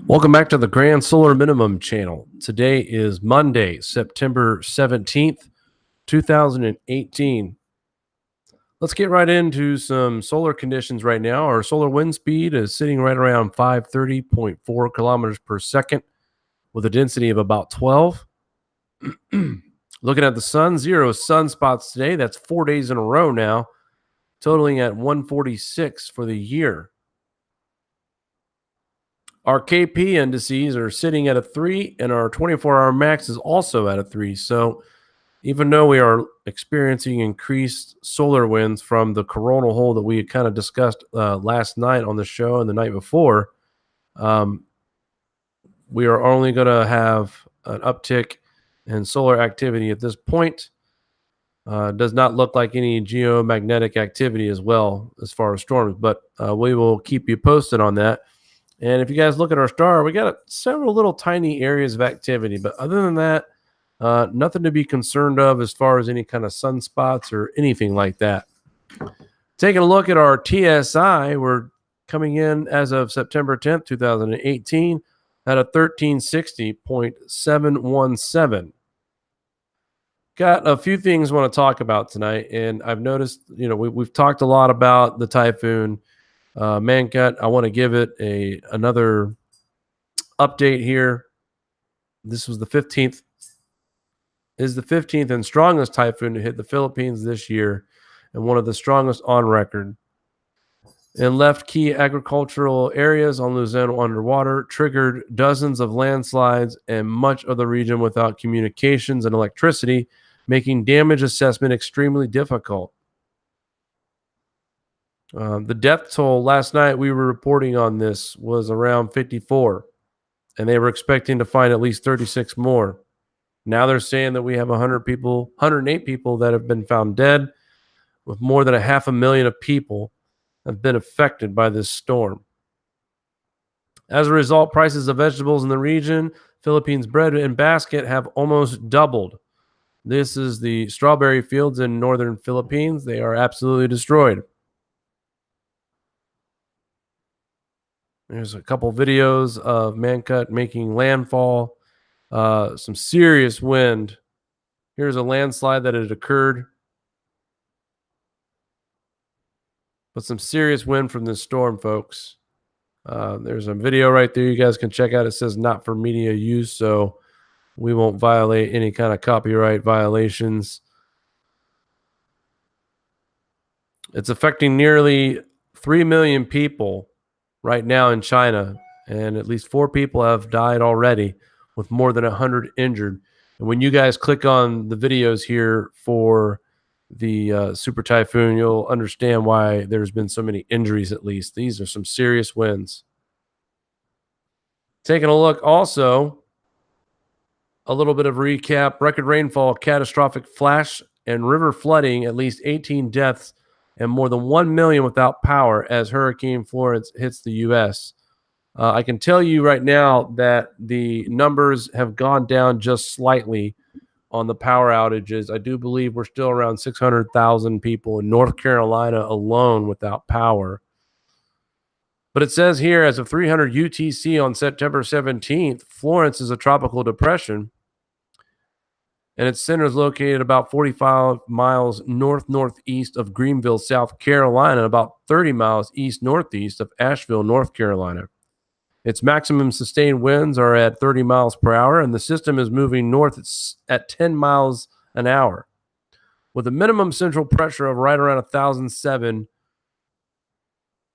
Welcome back to the Grand Solar Minimum channel. Today is Monday, September 17th, 2018. Let's get right into some solar conditions right now. Our solar wind speed is sitting right around 530.4 kilometers per second with a density of about 12. Looking at the sun, 0 sunspots today. That's 4 days in a row now, totaling at 146 for the year. Our KP indices are sitting at a 3, and our 24-hour max is also at a 3. So even though we are experiencing increased solar winds from the coronal hole that we had kind of discussed last night on the show and the night before, we are only going to have an uptick in solar activity at this point. Does not look like any geomagnetic activity as well as far as storms, but we will keep you posted on that. And if you guys look at our star, we got several little tiny areas of activity. But other than that, nothing to be concerned of as far as any kind of sunspots or anything like that. Taking a look at our TSI, we're coming in as of September 10th, 2018 at a 1360.717. Got a few things I want to talk about tonight. And I've noticed, we've talked a lot about the Typhoon. Mangkhut, I want to give it another update here. This was the 15th. Is the 15th and strongest typhoon to hit the Philippines this year, and one of the strongest on record. And left key agricultural areas on Luzon underwater, triggered dozens of landslides and much of the region without communications and electricity, making damage assessment extremely difficult. The death toll last night we were reporting on this was around 54, and they were expecting to find at least 36 more. Now they're saying that we have 108 people that have been found dead, with more than 500,000 of people have been affected by this storm. As a result, prices of vegetables in the region, Philippines bread and basket, have almost doubled. This is the strawberry fields in northern Philippines. They are absolutely destroyed. There's a couple videos of Mangkhut making landfall. Some serious wind. Here's a landslide that had occurred. But some serious wind from this storm, folks. There's a video right there you guys can check out. It says not for media use, so we won't violate any kind of copyright violations. It's affecting nearly 3 million people right now in China, and at least 4 people have died already, with more than 100 injured. And when you guys click on the videos here for the Super Typhoon, you'll understand why there's been so many injuries. At least these are some serious winds. Taking a look also, a little bit of recap: record rainfall, catastrophic flash and river flooding, at least 18 deaths and more than 1 million without power as Hurricane Florence hits the U.S. I can tell you right now that the numbers have gone down just slightly on the power outages. I do believe we're still around 600,000 people in North Carolina alone without power. But it says here, as of 300 UTC on September 17th, Florence is a tropical depression, and its center is located about 45 miles northeast of Greenville, South Carolina, and about 30 miles east-northeast of Asheville, North Carolina. Its maximum sustained winds are at 30 miles per hour, and the system is moving north at 10 miles an hour. With a minimum central pressure of right around 1,007,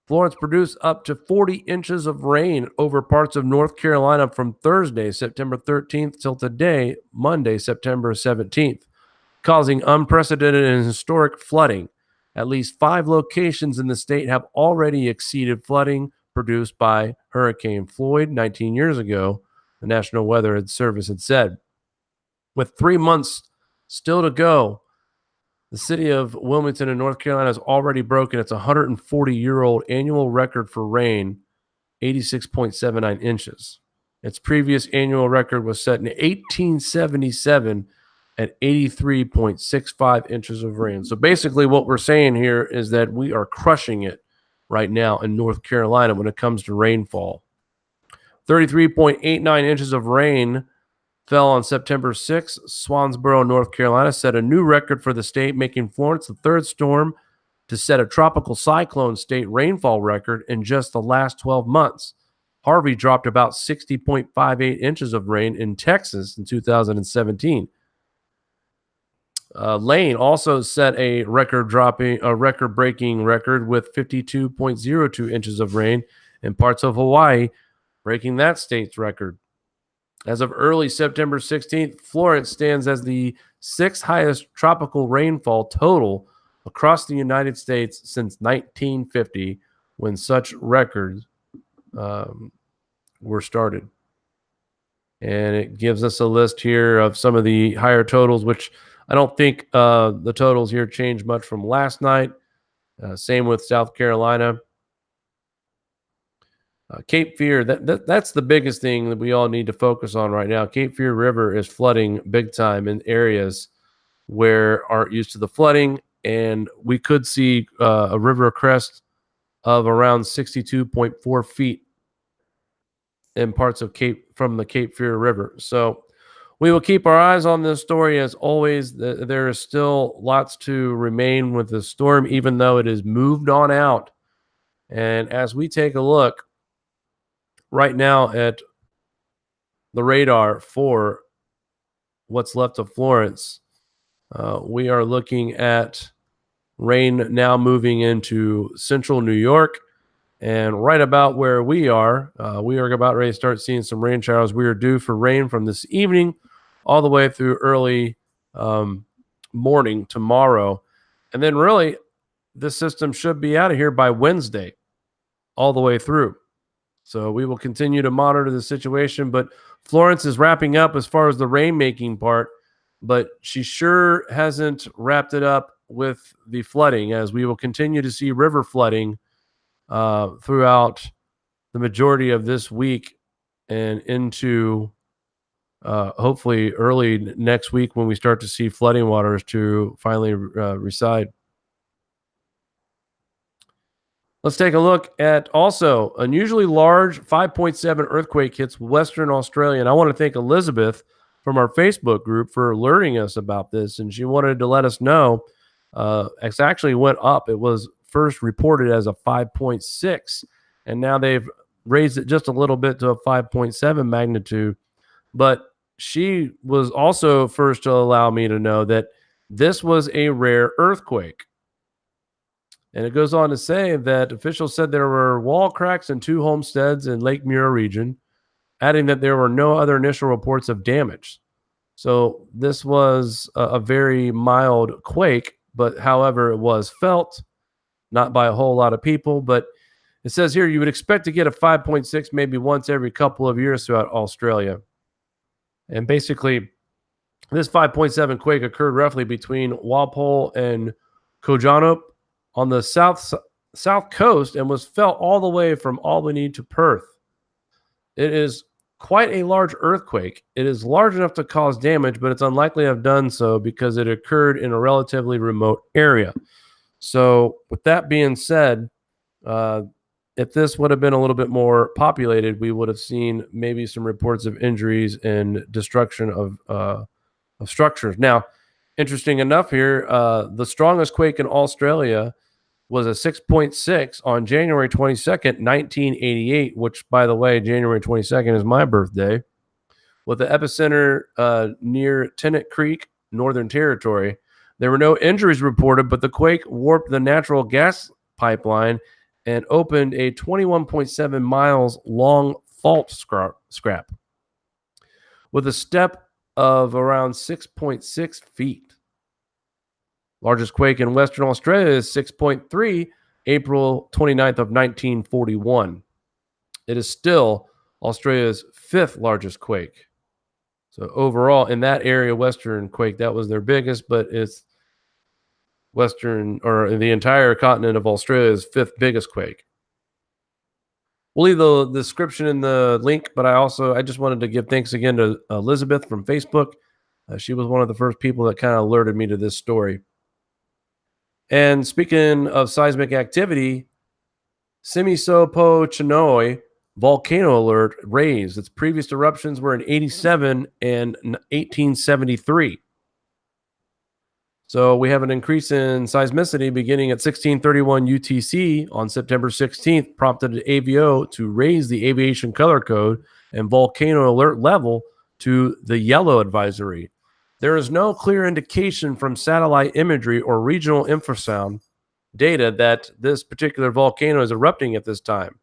Florence produced up to 40 inches of rain over parts of North Carolina from Thursday, September 13th, till today, Monday, September 17th, causing unprecedented and historic flooding. At least 5 locations in the state have already exceeded flooding produced by Hurricane Floyd 19 years ago, the National Weather Service had said. With 3 months still to go, the city of Wilmington in North Carolina has already broken its 140-year-old annual record for rain, 86.79 inches. Its previous annual record was set in 1877 at 83.65 inches of rain. So basically what we're saying here is that we are crushing it right now in North Carolina when it comes to rainfall. 33.89 inches of rain fell on September 6th. Swansboro, North Carolina set a new record for the state, making Florence the third storm to set a tropical cyclone state rainfall record in just the last 12 months. Harvey dropped about 60.58 inches of rain in Texas in 2017. Lane also set a record-breaking record with 52.02 inches of rain in parts of Hawaii, breaking that state's record. As of early September 16th, Florence stands as the sixth highest tropical rainfall total across the United States since 1950, when such records were started. And it gives us a list here of some of the higher totals, which I don't think the totals here changed much from last night. Same with South Carolina. Cape Fear, that's the biggest thing that we all need to focus on right now. Cape Fear River is flooding big time in areas where aren't used to the flooding, and we could see a river crest of around 62.4 feet in parts of from the Cape Fear River. So we will keep our eyes on this story. As always, there is still lots to remain with the storm, even though it has moved on out. And as we take a look right now at the radar for what's left of Florence, we are looking at rain now moving into central New York. And right about where we are about ready to start seeing some rain showers. We are due for rain from this evening all the way through early morning tomorrow. And then really, this system should be out of here by Wednesday all the way through. So we will continue to monitor the situation. But Florence is wrapping up as far as the rainmaking part, but she sure hasn't wrapped it up with the flooding, as we will continue to see river flooding throughout the majority of this week and into hopefully early next week, when we start to see flooding waters to finally reside. Let's take a look at also unusually large 5.7 earthquake hits Western Australia. And I want to thank Elizabeth from our Facebook group for alerting us about this. And she wanted to let us know it actually went up. It was first reported as a 5.6, and now they've raised it just a little bit to a 5.7 magnitude. But she was also first to allow me to know that this was a rare earthquake. And it goes on to say that officials said there were wall cracks in 2 homesteads in Lake Muir region, adding that there were no other initial reports of damage. So this was a very mild quake, but however, it was felt, not by a whole lot of people. But it says here you would expect to get a 5.6 maybe once every couple of years throughout Australia. And basically, this 5.7 quake occurred roughly between Walpole and Kojonup on the south coast and was felt all the way from Albany to Perth. It is quite a large earthquake. It is large enough to cause damage, but it's unlikely to have done so because it occurred in a relatively remote area. So with that being said, if this would have been a little bit more populated, we would have seen maybe some reports of injuries and destruction of structures. Now, interesting enough here, the strongest quake in Australia was a 6.6 on January 22nd, 1988, which, by the way, January 22nd is my birthday, with the epicenter near Tennant Creek, Northern Territory. There were no injuries reported, but the quake warped the natural gas pipeline and opened a 21.7 miles long fault scrap with a step of around 6.6 feet. Largest quake in Western Australia is 6.3, April 29th of 1941. It is still Australia's 5th largest quake. So overall, in that area, Western quake, that was their biggest, but it's Western, or the entire continent of Australia's 5th biggest quake. We'll leave the description in the link, but I just wanted to give thanks again to Elizabeth from Facebook. She was one of the first people that kind of alerted me to this story. And speaking of seismic activity, Simiso Po Chinoy volcano alert raised. Its previous eruptions were in 87 and 1873. So we have an increase in seismicity beginning at 1631 UTC on September 16th, prompted the AVO to raise the aviation color code and volcano alert level to the yellow advisory. There is no clear indication from satellite imagery or regional infrasound data that this particular volcano is erupting at this time.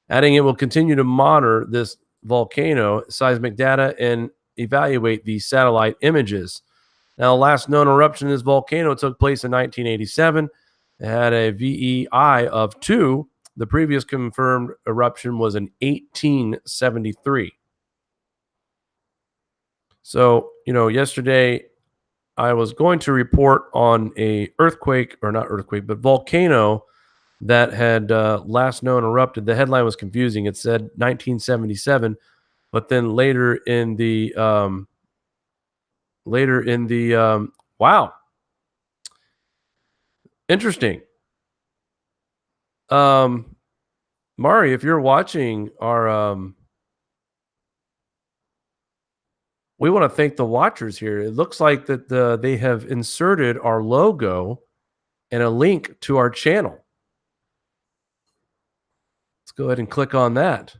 Adding it will continue to monitor this volcano seismic data and evaluate the satellite images. Now, the last known eruption of this volcano took place in 1987. It had a VEI of 2. The previous confirmed eruption was in 1873. So, yesterday I was going to report on a earthquake, or not earthquake, but volcano that had last known erupted. The headline was confusing. It said 1977, but then later in the wow, interesting. Mari, if you're watching our we want to thank the watchers here. It looks like that they have inserted our logo and a link to our channel. Let's go ahead and click on that.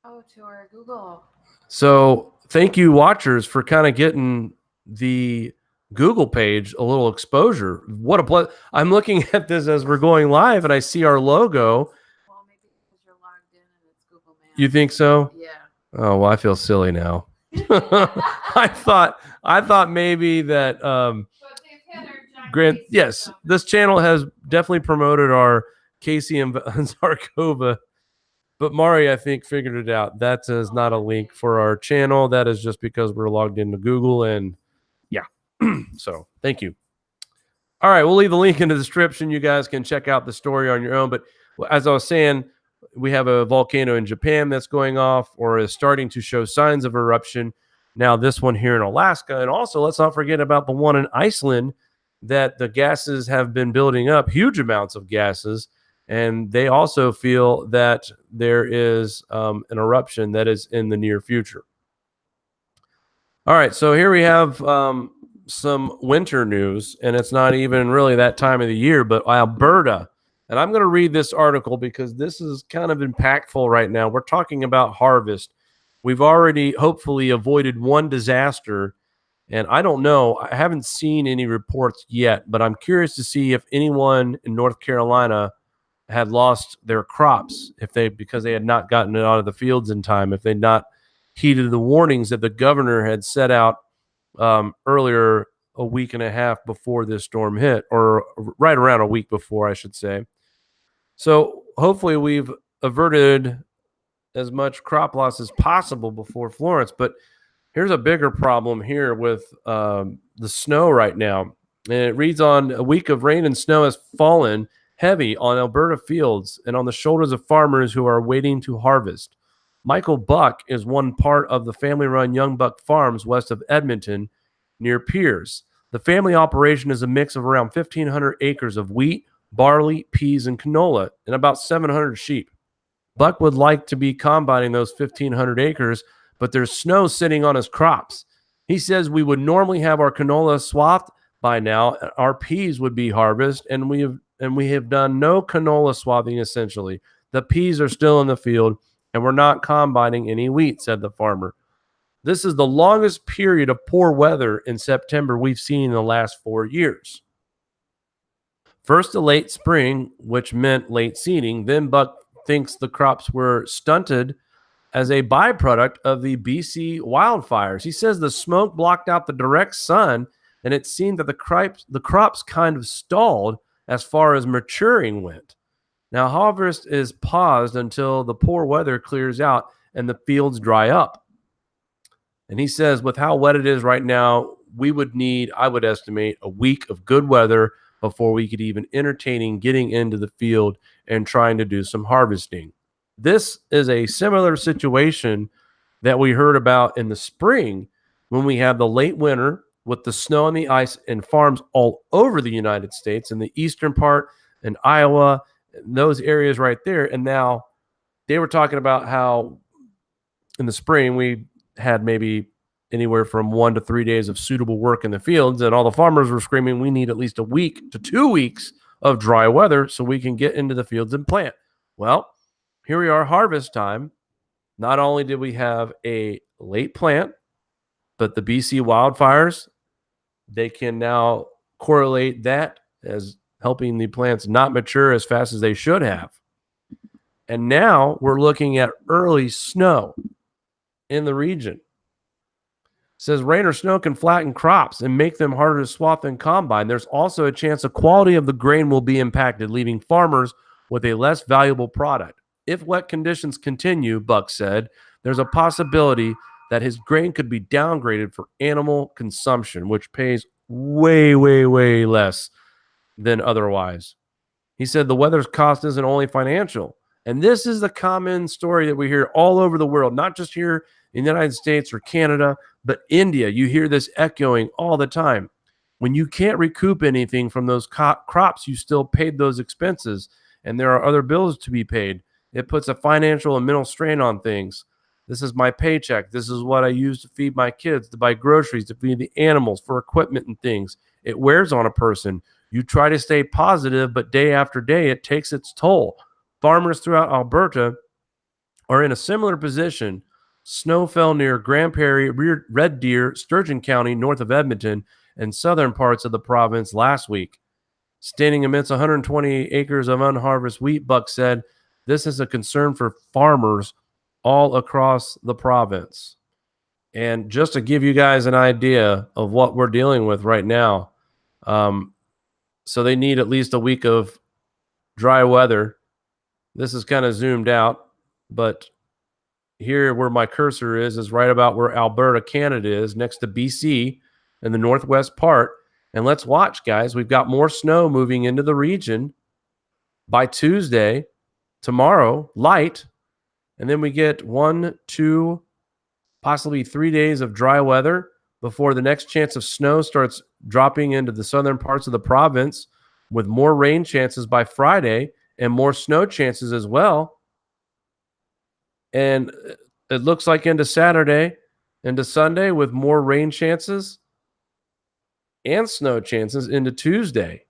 Oh, to our Google. So thank you, watchers, for kind of getting the Google page a little exposure. What a pleasure. I'm looking at this as we're going live, and I see our logo. Well, maybe because you're logged in and it's Google Maps. You think so? Yeah. Oh, well, I feel silly now. I thought maybe that Grant, yes, this channel has definitely promoted our Casey and Zarkova, but Mari, I think, figured it out. That is not a link for our channel. That is just because we're logged into Google, and yeah. So thank you. All right, we'll leave the link in the description. You guys can check out the story on your own. But as I was saying, we have a volcano in Japan that's going off or is starting to show signs of eruption. Now, this one here in Alaska. And also, let's not forget about the one in Iceland that the gases have been building up, huge amounts of gases. And they also feel that there is an eruption that is in the near future. All right, so here we have some winter news, and it's not even really that time of the year, but Alberta. And I'm going to read this article because this is kind of impactful right now. We're talking about harvest. We've already hopefully avoided one disaster, and I don't know. I haven't seen any reports yet, but I'm curious to see if anyone in North Carolina had lost their crops because they had not gotten it out of the fields in time, if they'd not heeded the warnings that the governor had set out earlier, a week and a half before this storm hit, or right around a week before, I should say. So hopefully we've averted as much crop loss as possible before Florence. But here's a bigger problem here with the snow right now. And it reads on, a week of rain and snow has fallen heavy on Alberta fields and on the shoulders of farmers who are waiting to harvest. Michael Buck is one part of the family-run Young Buck Farms west of Edmonton near Piers. The family operation is a mix of around 1,500 acres of wheat, barley, peas, and canola, and about 700 sheep. Buck would like to be combining those 1,500 acres, but there's snow sitting on his crops. He says we would normally have our canola swathed by now, our peas would be harvested, and we have done no canola swathing essentially. The peas are still in the field, and we're not combining any wheat, said the farmer. This is the longest period of poor weather in September we've seen in the last 4 years. First, a late spring, which meant late seeding. Then Buck thinks the crops were stunted as a byproduct of the BC wildfires. He says the smoke blocked out the direct sun, and it seemed that the crops kind of stalled as far as maturing went. Now, harvest is paused until the poor weather clears out and the fields dry up. And he says with how wet it is right now, we would need, I would estimate, a week of good weather before we could even entertain getting into the field and trying to do some harvesting. This is a similar situation that we heard about in the spring when we had the late winter with the snow and the ice in farms all over the United States, in the eastern part, in Iowa, those areas right there. And now they were talking about how in the spring we had maybe anywhere from 1 to 3 days of suitable work in the fields, and all the farmers were screaming, we need at least a week to 2 weeks of dry weather so we can get into the fields and plant. Well, here we are, harvest time. Not only did we have a late plant, but the BC wildfires, they can now correlate that as helping the plants not mature as fast as they should have. And now we're looking at early snow in the region. It says rain or snow can flatten crops and make them harder to swath and combine. There's also a chance the quality of the grain will be impacted, leaving farmers with a less valuable product. If wet conditions continue, Buck said, there's a possibility that his grain could be downgraded for animal consumption, which pays way, way, way less than otherwise. He said the weather's cost isn't only financial. And this is the common story that we hear all over the world, not just here in the United States or Canada, but India. You hear this echoing all the time. When you can't recoup anything from those crops, you still paid those expenses, and there are other bills to be paid. It puts a financial and mental strain on things. This is my paycheck. This is what I use to feed my kids, to buy groceries, to feed the animals, for equipment and things. It wears on a person. You try to stay positive, but day after day, it takes its toll. Farmers throughout Alberta are in a similar position. Snow fell near Grand Prairie, Red Deer, Sturgeon County, north of Edmonton, and southern parts of the province last week. Standing amidst 120 acres of unharvested wheat, Buck said, this is a concern for farmers all across the province. And just to give you guys an idea of what we're dealing with right now, so they need at least a week of dry weather. This is kind of zoomed out, but here where my cursor is right about where Alberta, Canada is, next to BC in the northwest part. And let's watch, guys. We've got more snow moving into the region by Tuesday, tomorrow, light. And then we get 1, 2, possibly 3 days of dry weather before the next chance of snow starts dropping into the southern parts of the province, with more rain chances by Friday and more snow chances as well. And it looks like into Saturday, into Sunday, with more rain chances and snow chances into Tuesday.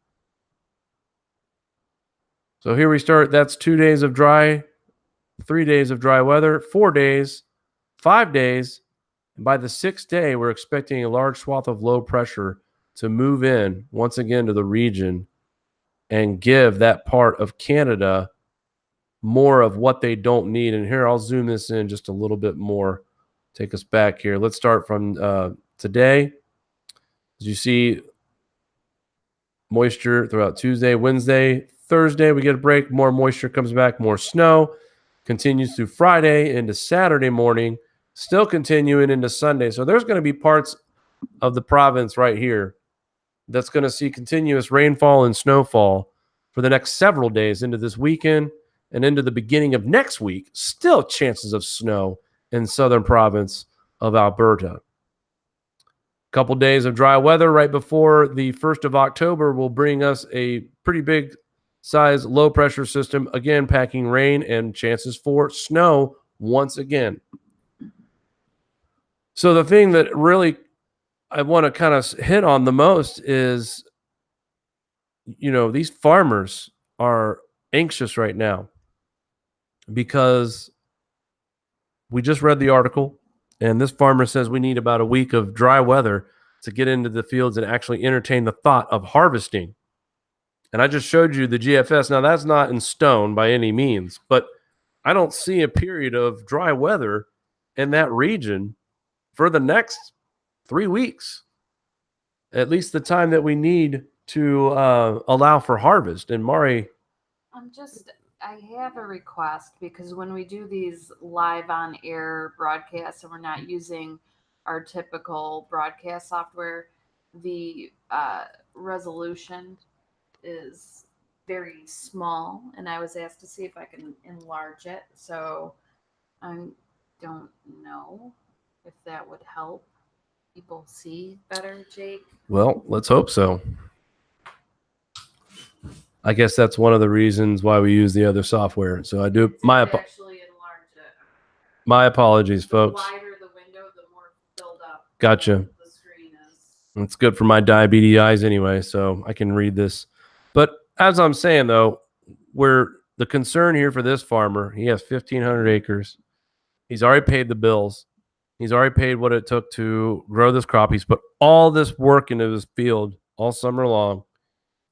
So here we start. That's 2 days of dry, 3 days of dry weather, 4 days, 5 days. And by the 6th day, we're expecting a large swath of low pressure to move in once again to the region and give that part of Canada more of what they don't need. And here, I'll zoom this in just a little bit more. Take us back here. Let's start from today. As you see, moisture throughout Tuesday, Wednesday, Thursday, we get a break. More moisture comes back, more snow. Continues through Friday into Saturday morning, still continuing into Sunday. So there's going to be parts of the province right here that's going to see continuous rainfall and snowfall for the next several days into this weekend and into the beginning of next week. Still chances of snow in southern province of Alberta. Couple days of dry weather right before the 1st of October will bring us a pretty big size low pressure system, again packing rain and chances for snow once again. So the thing that really I want to kind of hit on the most is, these farmers are anxious right now because we just read the article, and this farmer says we need about a week of dry weather to get into the fields and actually entertain the thought of harvesting. And I just showed you the GFS. Now, that's not in stone by any means, but I don't see a period of dry weather in that region for the next 3 weeks, at least the time that we need to allow for harvest. And Mari, I have a request, because when we do these live on air broadcasts and we're not using our typical broadcast software, the resolution is very small, and I was asked to see if I can enlarge it. So I don't know if that would help people see better, Jake. well, let's hope so. I guess that's one of the reasons why we use the other software. So I do Actually enlarge it. my apologies, folks. The wider the window, the more filled up Gotcha. the screen is. It's good for my diabetes eyes anyway, so I can read this. But as I'm saying, though, the concern here for this farmer, he has 1,500 acres. He's already paid the bills. He's already paid what it took to grow this crop. He's put all this work into his field all summer long.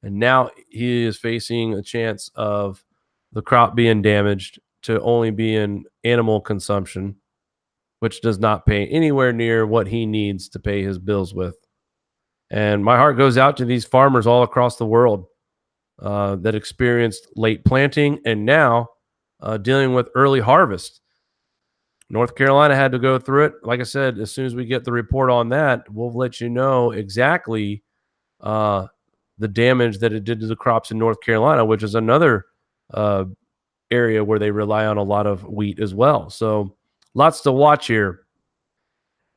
And now he is facing a chance of the crop being damaged to only be in animal consumption, which does not pay anywhere near what he needs to pay his bills with. And my heart goes out to these farmers all across the world that experienced late planting and now dealing with early harvest. North Carolina had to go through it. Like I said, as soon as we get the report on that, we'll let you know exactly the damage that it did to the crops in North Carolina, which is another area where they rely on a lot of wheat as well. So lots to watch here.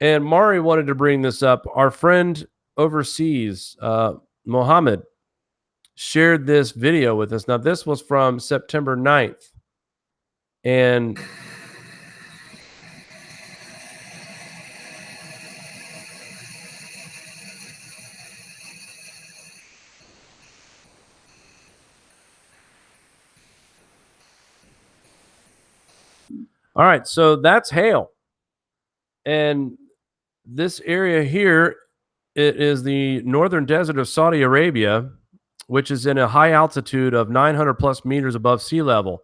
And Mari wanted to bring this up. Our friend overseas, Mohammed, shared this video with us. Now, this was from September 9th. And all right, so that's hail. And this area here, it is the northern desert of Saudi Arabia, which is in a high altitude of 900 plus meters above sea level.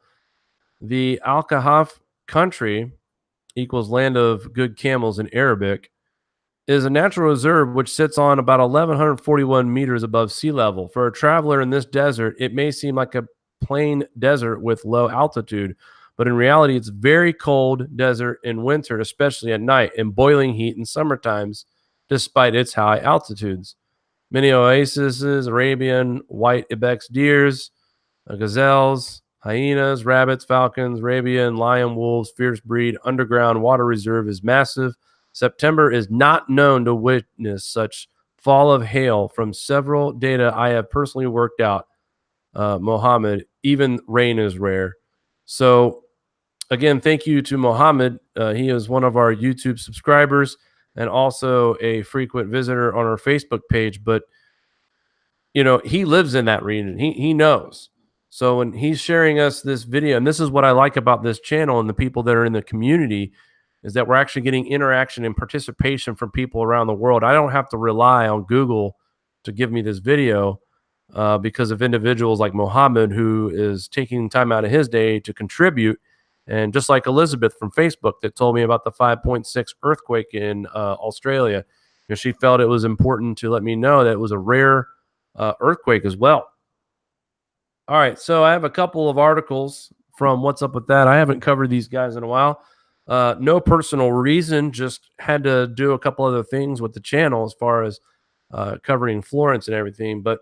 The Al-Kahf country equals land of good camels in Arabic, is a natural reserve which sits on about 1,141 meters above sea level. For a traveler in this desert, it may seem like a plain desert with low altitude, but in reality, it's very cold desert in winter, especially at night, and boiling heat in summer times, despite its high altitudes. Many oases, Arabian white ibex deers, gazelles, hyenas, rabbits, falcons, Arabian lion, wolves, fierce breed, underground water reserve is massive. September is not known to witness such fall of hail from several data I have personally worked out. Mohammed, even rain is rare. So again, thank you to Mohammed. He is one of our YouTube subscribers and also a frequent visitor on our Facebook page. But, you know, he lives in that region. He knows. So when he's sharing us this video, and this is what I like about this channel and the people that are in the community, is that we're actually getting interaction and participation from people around the world. I don't have to rely on Google to give me this video because of individuals like Mohammed, who is taking time out of his day to contribute. And just like Elizabeth from Facebook that told me about the 5.6 earthquake in Australia, you know, she felt it was important to let me know that it was a rare earthquake as well. All right, so I have a couple of articles from What's Up With That. I haven't covered these guys in a while. No personal reason, just had to do a couple other things with the channel as far as covering Florence and everything. But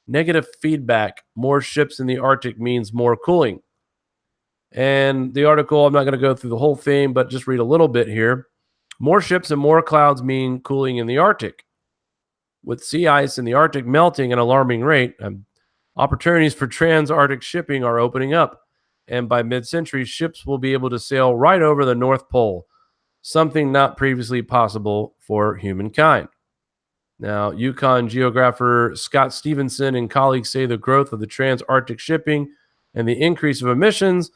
negative feedback, more ships in the Arctic means more cooling. And the article, I'm not going to go through the whole thing, but just read a little bit here. More ships and more clouds mean cooling in the Arctic. With sea ice in the Arctic melting at an alarming rate, opportunities for trans-Arctic shipping are opening up. And by mid-century, ships will be able to sail right over the North Pole, something not previously possible for humankind. Now, Yukon geographer Scott Stevenson and colleagues say the growth of the trans-Arctic shipping and the increase of emissions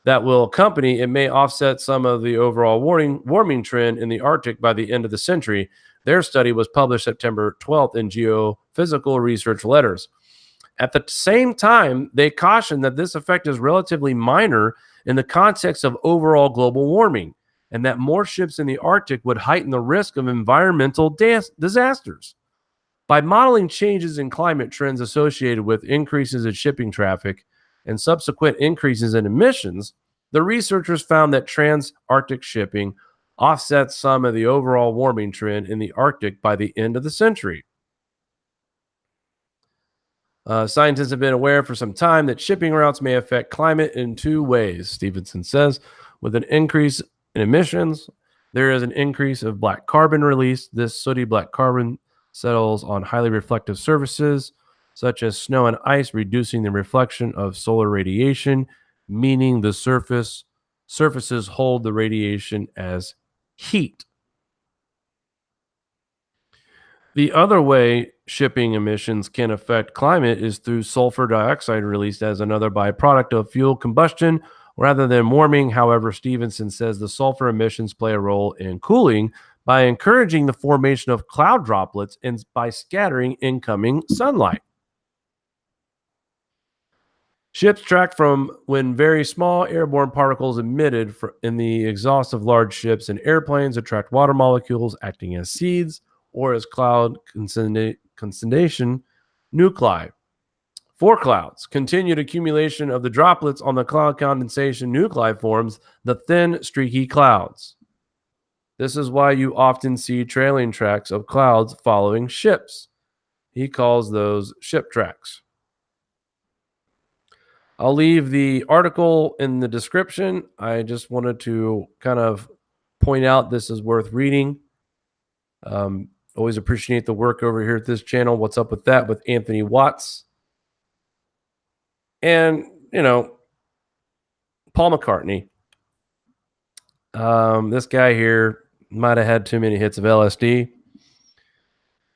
that will accompany it may offset some of the overall warming trend in the Arctic by the end of the century. Their study was published September 12th in Geophysical Research Letters. At the same time, they caution that this effect is relatively minor in the context of overall global warming, and that more ships in the Arctic would heighten the risk of environmental disasters. By modeling changes in climate trends associated with increases in shipping traffic and subsequent increases in emissions, the researchers found that trans-Arctic shipping offsets some of the overall warming trend in the Arctic by the end of the century. Scientists have been aware for some time that shipping routes may affect climate in two ways, Stevenson says. With an increase in emissions, there is an increase of black carbon release. This sooty black carbon settles on highly reflective surfaces, such as snow and ice, reducing the reflection of solar radiation, meaning the surfaces hold the radiation as heat. The other way shipping emissions can affect climate is through sulfur dioxide released as another byproduct of fuel combustion rather than warming. However, Stevenson says the sulfur emissions play a role in cooling by encouraging the formation of cloud droplets and by scattering incoming sunlight. Ships track from when very small airborne particles emitted in the exhaust of large ships and airplanes attract water molecules acting as seeds or as cloud condensation nuclei. For clouds, continued accumulation of the droplets on the cloud condensation nuclei forms the thin, streaky clouds. This is why you often see trailing tracks of clouds following ships. He calls those ship tracks. I'll leave the article in the description. I just wanted to kind of point out this is worth reading. Always appreciate the work over here at this channel. What's up with that with Anthony Watts? And, Paul McCartney. This guy here might have had too many hits of LSD.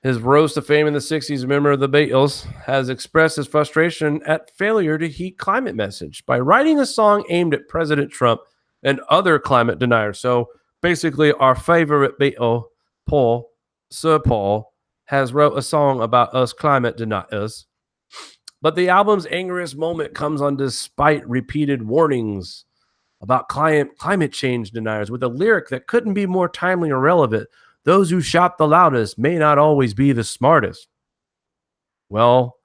His rose to fame in the 60s, a member of the Beatles, has expressed his frustration at failure to heed climate message by writing a song aimed at President Trump and other climate deniers. So basically, our favorite Beatle, Sir Paul, has wrote a song about us climate deniers. But the album's angriest moment comes on despite repeated warnings about climate change deniers with a lyric that couldn't be more timely or relevant. Those who shout the loudest may not always be the smartest. Well,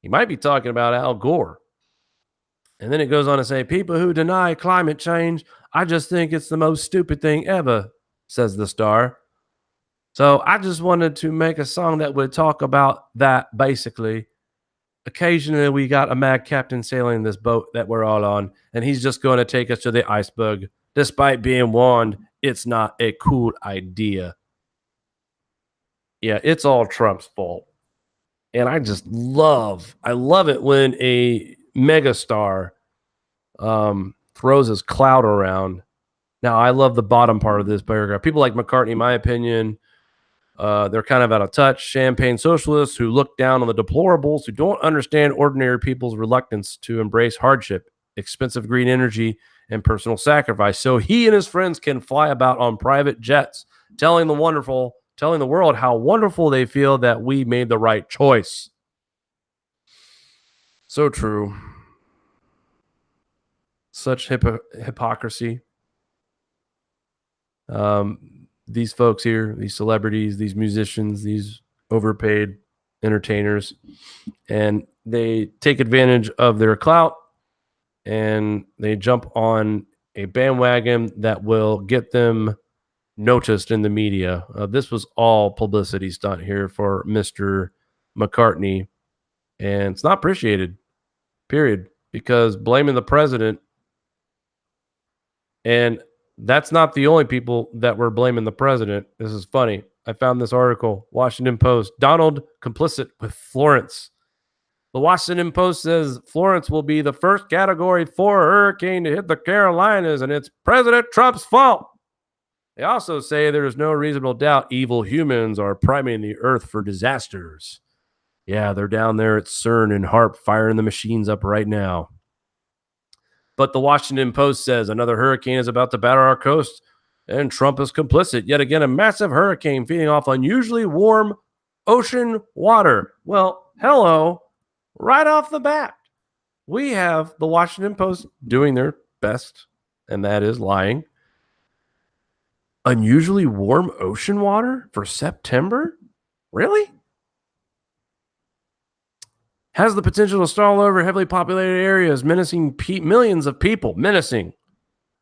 he might be talking about Al Gore. And then it goes on to say, people who deny climate change, I just think it's the most stupid thing ever, says the star. So I just wanted to make a song that would talk about that basically. Occasionally we got a mad captain sailing this boat that we're all on, and he's just going to take us to the iceberg, despite being warned it's not a cool idea. Yeah, it's all Trump's fault. And I love it when a megastar throws his cloud around. Now, I love the bottom part of this paragraph. People like McCartney, in my opinion, they're kind of out of touch. Champagne socialists who look down on the deplorables, who don't understand ordinary people's reluctance to embrace hardship, expensive green energy, and personal sacrifice. So he and his friends can fly about on private jets, telling the world how wonderful they feel that we made the right choice. So true. Such hypocrisy. These folks here, these celebrities, these musicians, these overpaid entertainers, and they take advantage of their clout and they jump on a bandwagon that will get them noticed in the media. This was all publicity stunt here for Mr. McCartney, and it's not appreciated, period, because blaming the president, and that's not the only people that were blaming the president. This is funny. I found this article, Washington Post, Donald complicit with Florence. The Washington Post says Florence will be the first Category 4 hurricane to hit the Carolinas, and it's President Trump's fault. They also say there is no reasonable doubt evil humans are priming the earth for disasters. Yeah, they're down there at CERN and HARP firing the machines up right now. But the Washington Post says another hurricane is about to batter our coast, and Trump is complicit. Yet again, a massive hurricane feeding off unusually warm ocean water. Well, hello, right off the bat. We have the Washington Post doing their best, and that is lying. Unusually warm ocean water for September? Really? Has the potential to stall over heavily populated areas, menacing millions of people. Menacing.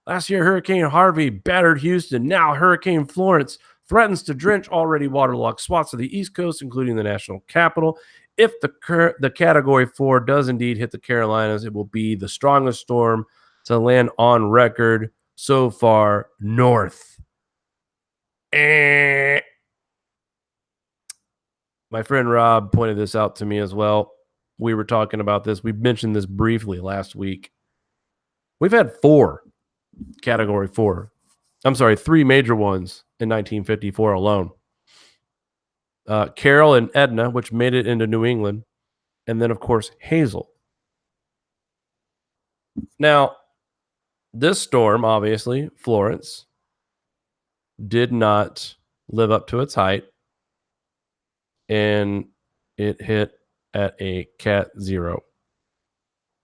Last year, Hurricane Harvey battered Houston. Now, Hurricane Florence threatens to drench already waterlogged swaths of the East Coast, including the national capital. If the Category 4 does indeed hit the Carolinas, it will be the strongest storm to land on record so far north. My friend Rob pointed this out to me as well. We were talking about this. We mentioned this briefly last week. We've had 4 category 4. I'm sorry, 3 major ones in 1954 alone. Carol and Edna, which made it into New England, and then, of course, Hazel. Now, this storm, obviously, Florence, did not live up to its height, and it hit at a Cat 0,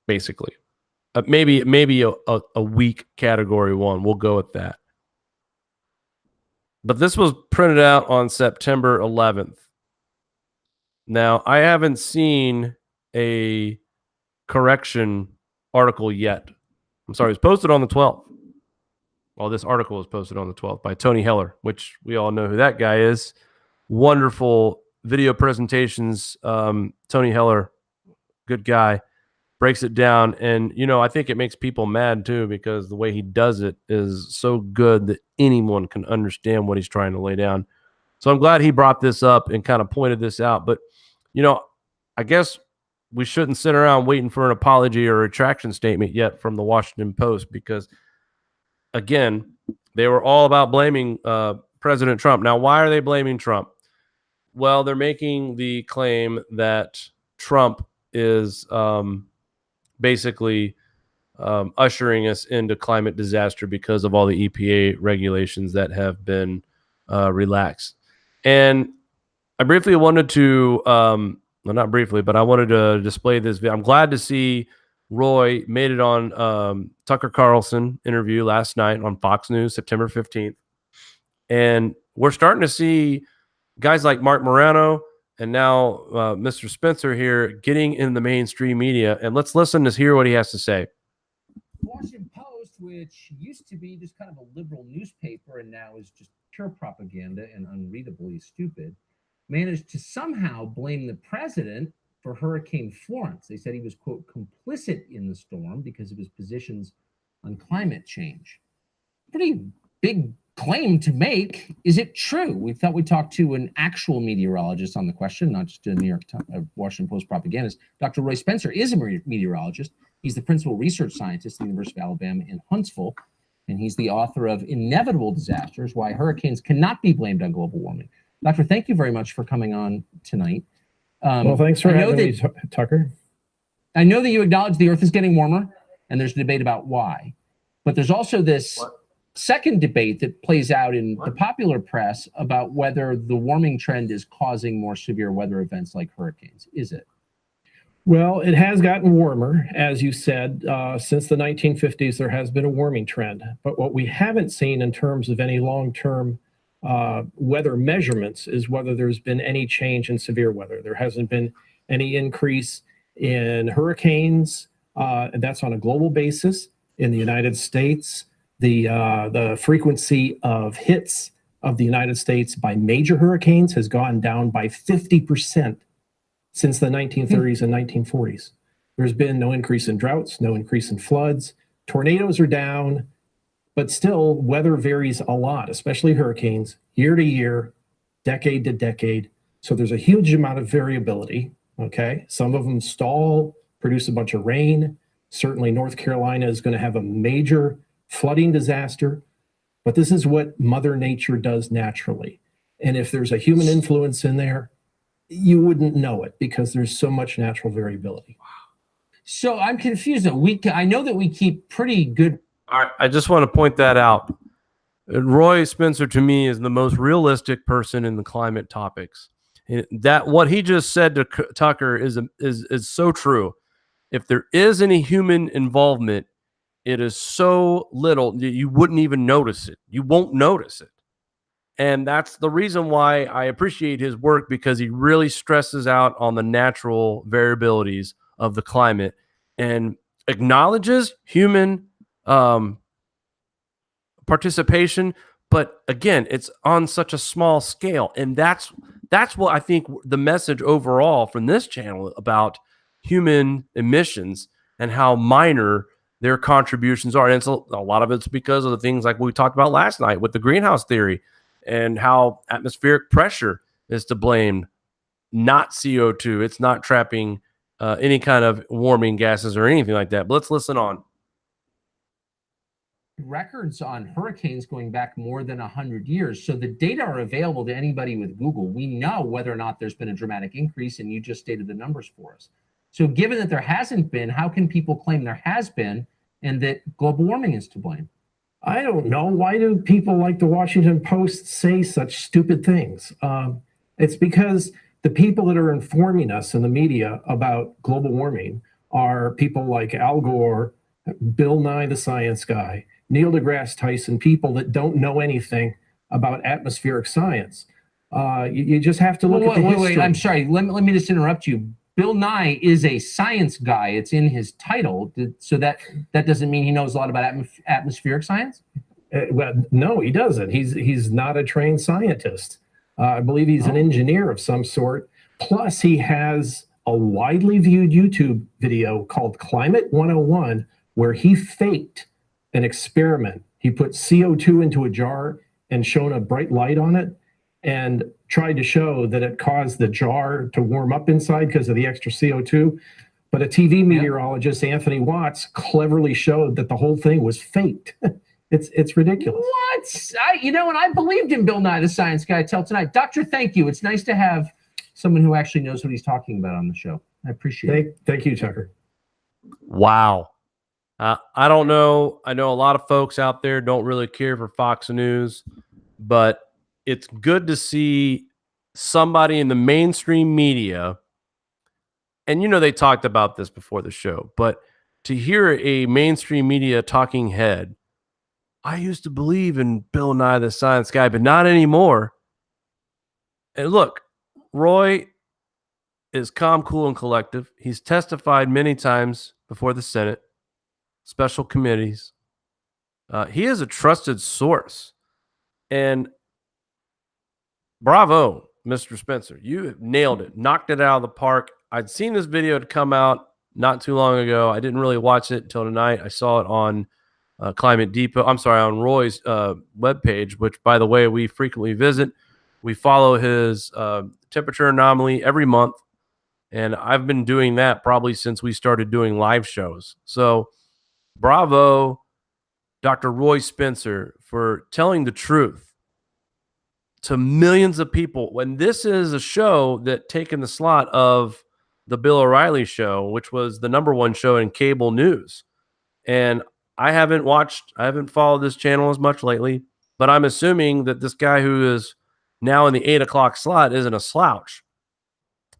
basically. Maybe a weak category 1. We'll go with that. But this was printed out on September 11th. Now, I haven't seen a correction article yet. I'm sorry, it was posted on the 12th. Well, this article was posted on the 12th by Tony Heller, which we all know who that guy is. Wonderful video presentations. Tony Heller, good guy, breaks it down. And, I think it makes people mad too, because the way he does it is so good that anyone can understand what he's trying to lay down. So I'm glad he brought this up and kind of pointed this out. But, I guess we shouldn't sit around waiting for an apology or a retraction statement yet from the Washington Post, because, again, they were all about blaming President Trump. Now, why are they blaming Trump? Well, they're making the claim that Trump is basically ushering us into climate disaster because of all the EPA regulations that have been relaxed. And I briefly wanted to, well, not briefly, but I wanted to display this video. I'm glad to see Roy made it on Tucker Carlson interview last night on Fox News, September 15th. And we're starting to see guys like Mark Morano and now Mr. Spencer here getting in the mainstream media. And let's listen to hear what he has to say. Washington Post, which used to be just kind of a liberal newspaper and now is just pure propaganda and unreadably stupid, managed to somehow blame the president for Hurricane Florence. They said he was, quote, complicit in the storm because of his positions on climate change. Pretty big claim to make. Is it true? We thought we'd talk to an actual meteorologist on the question, not just a New York Washington Post propagandist. Dr. Roy Spencer is a meteorologist. He's the principal research scientist at the University of Alabama in Huntsville, and he's the author of Inevitable Disasters: Why Hurricanes Cannot Be Blamed on Global Warming. Doctor, thank you very much for coming on tonight. Well, thanks for having me, Tucker. I know that you acknowledge the Earth is getting warmer, and there's a debate about why. But there's also this second debate that plays out in the popular press about whether the warming trend is causing more severe weather events like hurricanes. Is it? Well, it has gotten warmer, as you said. Since the 1950s, there has been a warming trend. But what we haven't seen in terms of any long-term weather measurements is whether there's been any change in severe weather. There hasn't been any increase in hurricanes, and that's on a global basis. In the United States, the frequency of hits of the United States by major hurricanes has gone down by 50% since the 1930s and 1940s. There's been no increase in droughts, no increase in floods. Tornadoes are down, but still weather varies a lot, especially hurricanes, year to year, decade to decade. So there's a huge amount of variability, okay? Some of them stall, produce a bunch of rain. Certainly North Carolina is going to have a major flooding disaster, but this is what Mother Nature does naturally. And if there's a human influence in there, you wouldn't know it because there's so much natural variability. So I'm confused. I know that we keep pretty good. All right, I just want to point that out. Roy Spencer, to me, is the most realistic person in the climate topics. That what he just said to Tucker is so true. If there is any human involvement, it is so little that you wouldn't even notice it. You won't notice it. And that's the reason why I appreciate his work, because he really stresses out on the natural variabilities of the climate and acknowledges human participation. But again, it's on such a small scale. And that's what I think the message overall from this channel about human emissions and how minor their contributions are. And it's a lot of it's because of the things like we talked about last night with the greenhouse theory and how atmospheric pressure is to blame not CO2. It's not trapping any kind of warming gases or anything like that. But let's listen on. Records on hurricanes going back more than 100 years. So the data are available to anybody with Google. We know whether or not there's been a dramatic increase, and you just stated the numbers for us. So given that there hasn't been, how can people claim there has been and that global warming is to blame? I don't know. Why do people like the Washington Post say such stupid things? It's because the people that are informing us in the media about global warming are people like Al Gore, Bill Nye the Science Guy, Neil deGrasse Tyson, people that don't know anything about atmospheric science. You just have to look at the history. Wait, I'm sorry. Let me just interrupt you. Bill Nye is a science guy. It's in his title. So that doesn't mean he knows a lot about atmospheric science? Well, no, he doesn't. He's not a trained scientist. I believe he's an engineer of some sort. Plus, he has a widely viewed YouTube video called Climate 101, where he faked an experiment. He put CO2 into a jar and shone a bright light on it and tried to show that it caused the jar to warm up inside because of the extra CO2. But a TV meteorologist, Anthony Watts, cleverly showed that the whole thing was faked. It's ridiculous. What? And I believed in Bill Nye the Science Guy till tonight. Doctor, thank you. It's nice to have someone who actually knows what he's talking about on the show. I appreciate it. Thank you, Tucker. Wow. I don't know. I know a lot of folks out there don't really care for Fox News, but it's good to see somebody in the mainstream media, and they talked about this before the show, but to hear a mainstream media talking head, I used to believe in Bill Nye the Science Guy, but not anymore. And look, Roy is calm, cool, and collective. He's testified many times before the Senate, special committees. He is a trusted source. And bravo, Mr. Spencer. You have nailed it. Knocked it out of the park. I'd seen this video to come out not too long ago. I didn't really watch it until tonight. I saw it on Climate Depot. I'm sorry, on Roy's webpage, which, by the way, we frequently visit. We follow his temperature anomaly every month. And I've been doing that probably since we started doing live shows. So bravo, Dr. Roy Spencer, for telling the truth to millions of people. When this is a show that taken the slot of the Bill O'Reilly show, which was the #1 show in cable news. And I haven't followed this channel as much lately, but I'm assuming that this guy who is now in the 8 o'clock slot isn't a slouch.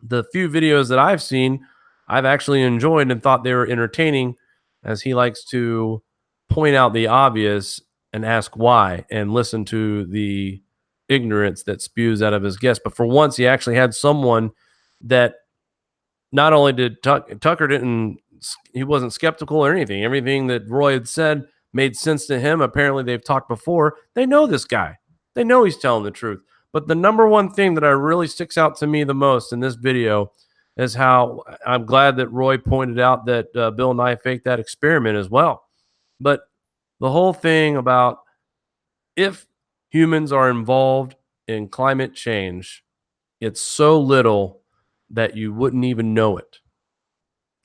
The few videos that I've seen, I've actually enjoyed and thought they were entertaining, as he likes to point out the obvious and ask why and listen to the ignorance that spews out of his guests. But for once, he actually had someone that not only did Tucker he wasn't skeptical or anything. Everything that Roy had said made sense to him. Apparently, they've talked before. They know this guy. They know he's telling the truth. But the #1 thing that really sticks out to me the most in this video is how I'm glad that Roy pointed out that Bill Nye faked that experiment as well. But the whole thing about if humans are involved in climate change, it's so little that you wouldn't even know it.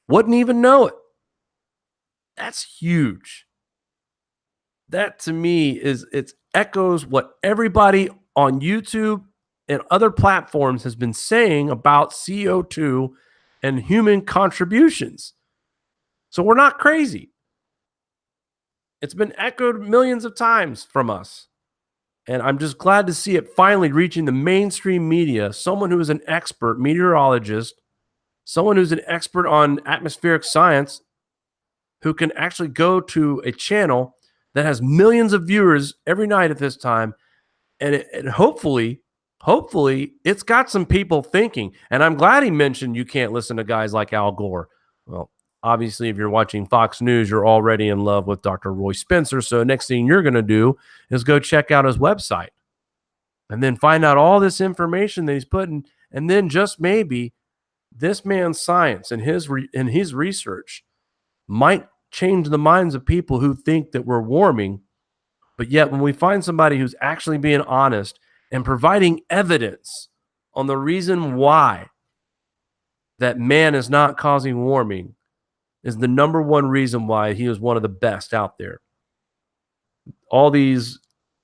Wouldn't even know it. That's huge. That to me it echoes what everybody on YouTube and other platforms has been saying about CO2 and human contributions. So we're not crazy. It's been echoed millions of times from us. And I'm just glad to see it finally reaching the mainstream media, someone who is an expert meteorologist, someone who's an expert on atmospheric science, who can actually go to a channel that has millions of viewers every night at this time. And hopefully it's got some people thinking. And I'm glad he mentioned you can't listen to guys like Al Gore. Well, obviously, if you're watching Fox News, you're already in love with Dr. Roy Spencer. So next thing you're going to do is go check out his website and then find out all this information that he's putting. And then just maybe this man's science and his research might change the minds of people who think that we're warming. But yet when we find somebody who's actually being honest and providing evidence on the reason why that man is not causing warming is the number one reason why he is one of the best out there. All these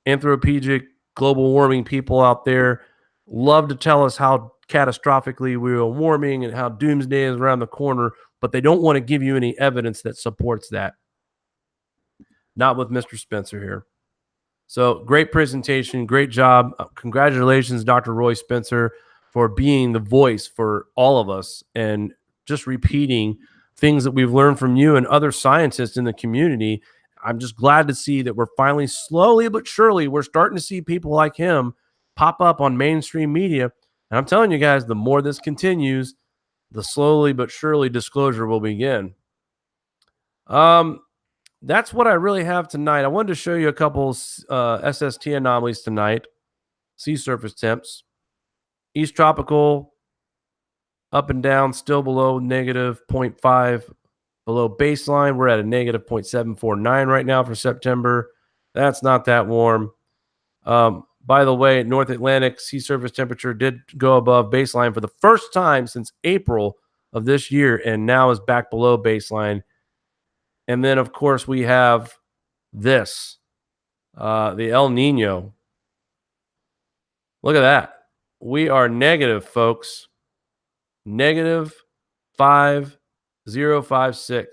anthropogenic global warming people out there love to tell us how catastrophically we are warming and how doomsday is around the corner, but they don't want to give you any evidence that supports that. Not with Mr. Spencer here. So great presentation, great job. Congratulations, Dr. Roy Spencer, for being the voice for all of us and just repeating things that we've learned from you and other scientists in the community. I'm just glad to see that we're finally, slowly but surely, we're starting to see people like him pop up on mainstream media. And I'm telling you guys, the more this continues, the slowly but surely disclosure will begin. That's what I really have tonight. I wanted to show you a couple SST anomalies tonight. Sea surface temps. East tropical, up and down, still below negative 0.5 below baseline. We're at a negative 0.749 right now for September. That's not that warm. By the way, North Atlantic sea surface temperature did go above baseline for the first time since April of this year and now is back below baseline. And then, of course, we have this, the El Nino. Look at that. We are negative, folks. Negative 5.056.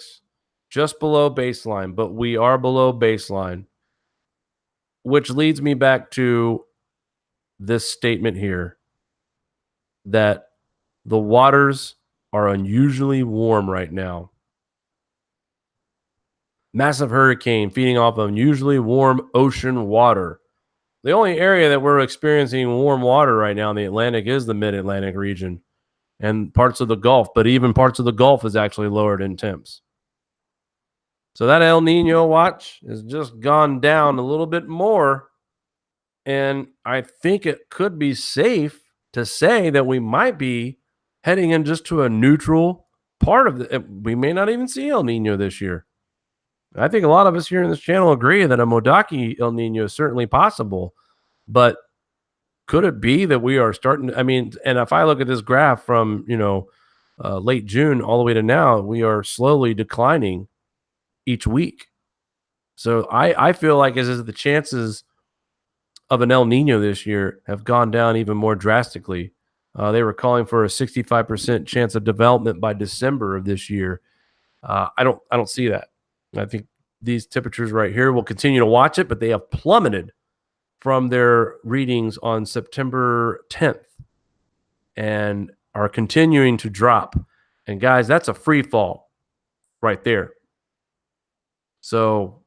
Just below baseline, but we are below baseline. Which leads me back to this statement here that the waters are unusually warm right now. Massive hurricane feeding off unusually warm ocean water. The only area that we're experiencing warm water right now in the Atlantic is the mid-Atlantic region and parts of the Gulf, but even parts of the Gulf is actually lowered in temps. So that El Nino watch has just gone down a little bit more, and I think it could be safe to say that we might be heading in just to a neutral part of it. We may not even see El Nino this year. I think a lot of us here in this channel agree that a Modaki El Nino is certainly possible, but could it be that we are starting to, I mean, and if I look at this graph from, late June all the way to now, we are slowly declining each week. So I feel like as the chances of an El Nino this year have gone down even more drastically. They were calling for a 65% chance of development by December of this year. I don't see that. I think these temperatures right here will continue to watch it, but they have plummeted from their readings on September 10th and are continuing to drop. And guys, that's a free fall right there. So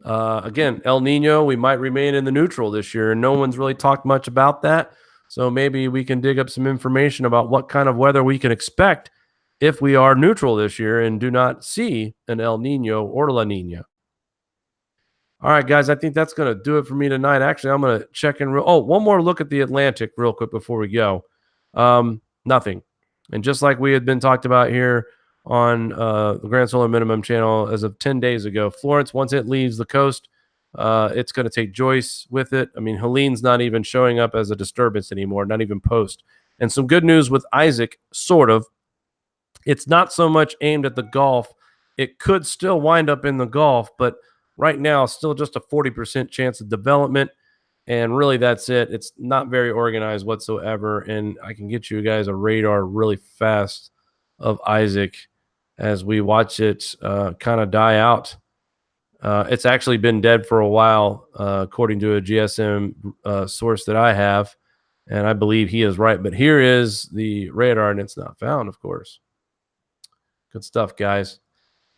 again, El Nino, we might remain in the neutral this year, and no one's really talked much about that. So maybe we can dig up some information about what kind of weather we can expect if we are neutral this year and do not see an El Nino or La Nina. All right, guys, I think that's going to do it for me tonight. Actually, I'm going to check in. One more look at the Atlantic real quick before we go. Nothing. And just like we had been talked about here on the Grand Solar Minimum channel as of 10 days ago, Florence, once it leaves the coast, it's going to take Joyce with it. I mean, Helene's not even showing up as a disturbance anymore, not even post. And some good news with Isaac, sort of. It's not so much aimed at the Gulf. It could still wind up in the Gulf, but right now, still just a 40% chance of development. And really, that's it. It's not very organized whatsoever. And I can get you guys a radar really fast of Isaac as we watch it kind of die out. It's actually been dead for a while, according to a GSM source that I have. And I believe he is right. But here is the radar, and it's not found, of course. Good stuff, guys.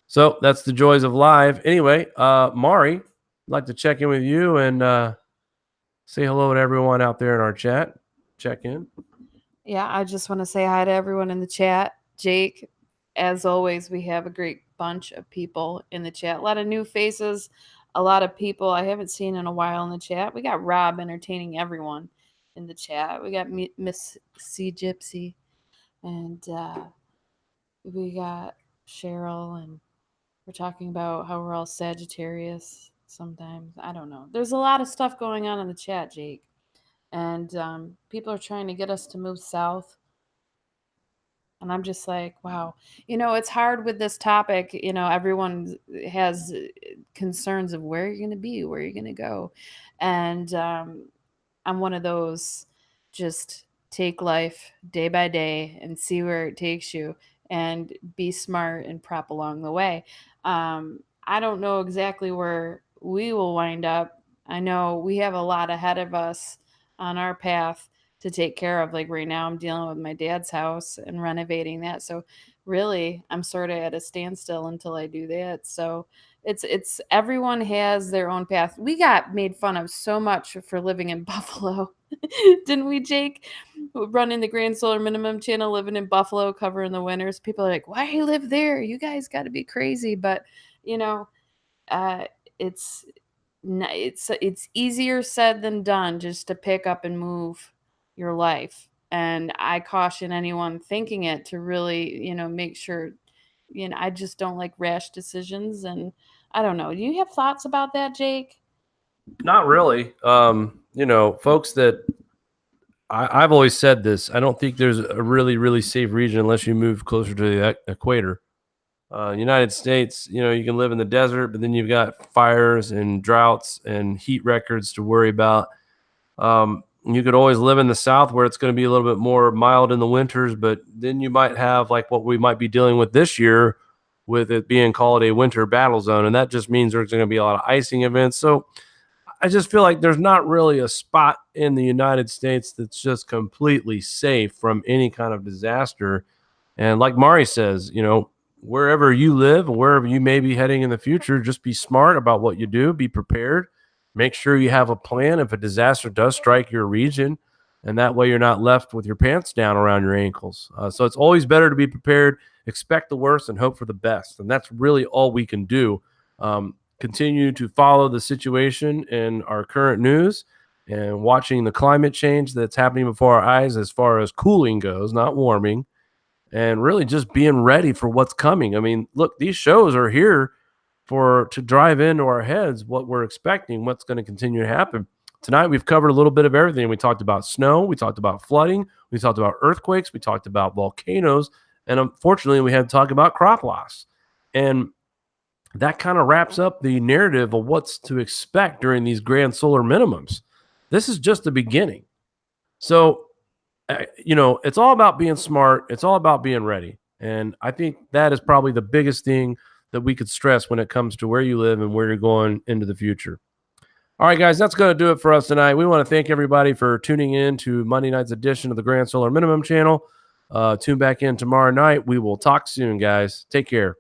So that's the joys of live. Anyway, Mari, I'd like to check in with you and say hello to everyone out there in our chat. Check in. Yeah, I just want to say hi to everyone in the chat. Jake, as always, we have a great bunch of people in the chat. A lot of new faces, a lot of people I haven't seen in a while in the chat. We got Rob entertaining everyone in the chat. We got Miss C Gypsy, and we got Cheryl, and we're talking about how we're all Sagittarius sometimes. I don't know. There's a lot of stuff going on in the chat, Jake. And people are trying to get us to move south. And I'm just like, wow. It's hard with this topic. Everyone has concerns of where you're going to be, where you're going to go. And I'm one of those, just take life day by day and see where it takes you and be smart and prep along the way. I don't know exactly where we will wind up. I know we have a lot ahead of us on our path to take care of. Like right now, I'm dealing with my dad's house and renovating that. So really, I'm sort of at a standstill until I do that. So it's everyone has their own path. We got made fun of so much for living in Buffalo. Didn't we, Jake? Running the Grand Solar Minimum channel, living in Buffalo, covering the winters. People are like, why you live there? You guys got to be crazy. But, uh, it's it's easier said than done just to pick up and move your life. And I caution anyone thinking it to really, make sure, I just don't like rash decisions. And I don't know. Do you have thoughts about that, Jake? Not really. Folks that I've always said this. I don't think there's a really, really safe region unless you move closer to the equator. United States, you can live in the desert, but then you've got fires and droughts and heat records to worry about. You could always live in the South where it's going to be a little bit more mild in the winters, but then you might have like what we might be dealing with this year with it being called a winter battle zone. And that just means there's going to be a lot of icing events. So I just feel like there's not really a spot in the United States that's just completely safe from any kind of disaster. And like Mari says, wherever you live and wherever you may be heading in the future, just be smart about what you do, be prepared, make sure you have a plan if a disaster does strike your region, and that way you're not left with your pants down around your ankles. So it's always better to be prepared, expect the worst, and hope for the best. And that's really all we can do. Continue to follow the situation in our current news and watching the climate change that's happening before our eyes as far as cooling goes, not warming, and really just being ready for what's coming. I mean, look, these shows are here to drive into our heads what we're expecting, what's going to continue to happen. Tonight, we've covered a little bit of everything. We talked about snow. We talked about flooding. We talked about earthquakes. We talked about volcanoes. And unfortunately, we had to talk about crop loss. And that kind of wraps up the narrative of what's to expect during these grand solar minimums. This is just the beginning. So, it's all about being smart. It's all about being ready. And I think that is probably the biggest thing that we could stress when it comes to where you live and where you're going into the future. All right, guys, that's going to do it for us tonight. We want to thank everybody for tuning in to Monday night's edition of the Grand Solar Minimum channel. Tune back in tomorrow night. We will talk soon, guys. Take care.